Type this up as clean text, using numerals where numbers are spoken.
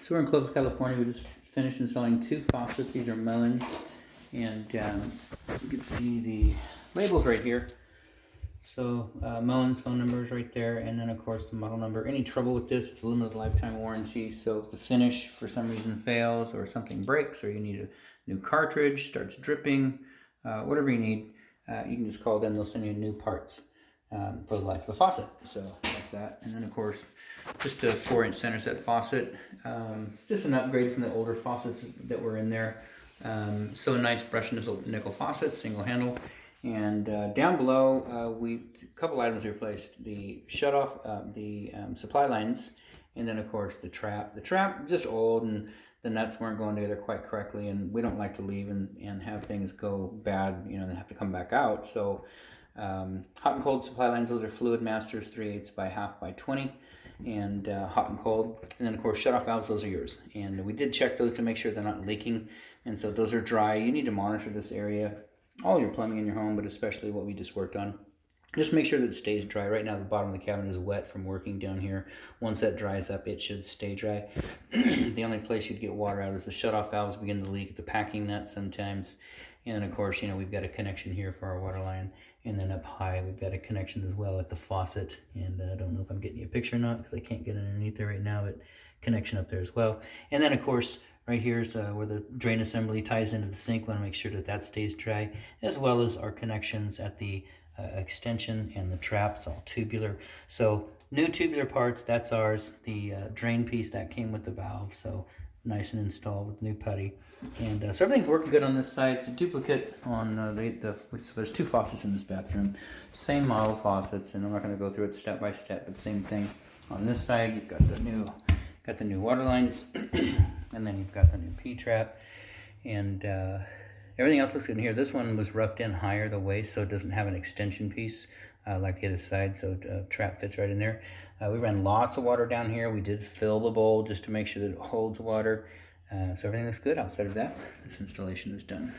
So we're in Clovis, California. We just finished installing 2 faucets. These are Mullins, and you can see the labels right here. So Mullins phone number is right there, and then of course the model number. Any trouble with this, it's a limited lifetime warranty, so if the finish for some reason fails or something breaks or you need a new cartridge, starts dripping, whatever you need, you can just call them. They'll send you new parts for the life of the faucet. So that's that. And then of course just a 4-inch center set faucet. It's just an upgrade from the older faucets that were in there. So a nice brushed nickel faucet, single handle. And down below, a couple items replaced: the shutoff, the supply lines, and then of course the trap. The trap just old, and the nuts weren't going together quite correctly, and we don't like to leave and have things go bad, you know, and have to come back out. So hot and cold supply lines, those are Fluid Masters 3/8 by 1/2 by 20, and hot and cold. And then of course shutoff valves, those are yours. And we did check those to make sure they're not leaking, and so those are dry. You need to monitor this area, all your plumbing in your home, but especially what we just worked on. Just make sure that it stays dry. Right now the bottom of the cabinet is wet from working down here. Once that dries up, it should stay dry. The only place you'd get water out is the shutoff valves begin to leak at the packing nut sometimes. And then of course, you know, we've got a connection here for our water line. And then up high, we've got a connection as well at the faucet. And I don't know if I'm getting you a picture or not because I can't get underneath there right now, but connection up there as well. And then of course, right here is where the drain assembly ties into the sink. We want to make sure that that stays dry, as well as our connections at the extension and the trap. It's all tubular. So new tubular parts, that's ours. The drain piece, that came with the valve. So nice and installed with new putty. And so everything's working good on this side. It's a duplicate on so there's 2 faucets in this bathroom. Same model faucets, and I'm not going to go through it step by step, but same thing. On this side, you've got the new water lines, and then you've got the new P-trap, and everything else looks good in here. This one was roughed in higher the waist, so it doesn't have an extension piece like the other side, so trap fits right in there. We ran lots of water down here. We did fill the bowl just to make sure that it holds water. So everything looks good. Outside of that, this installation is done.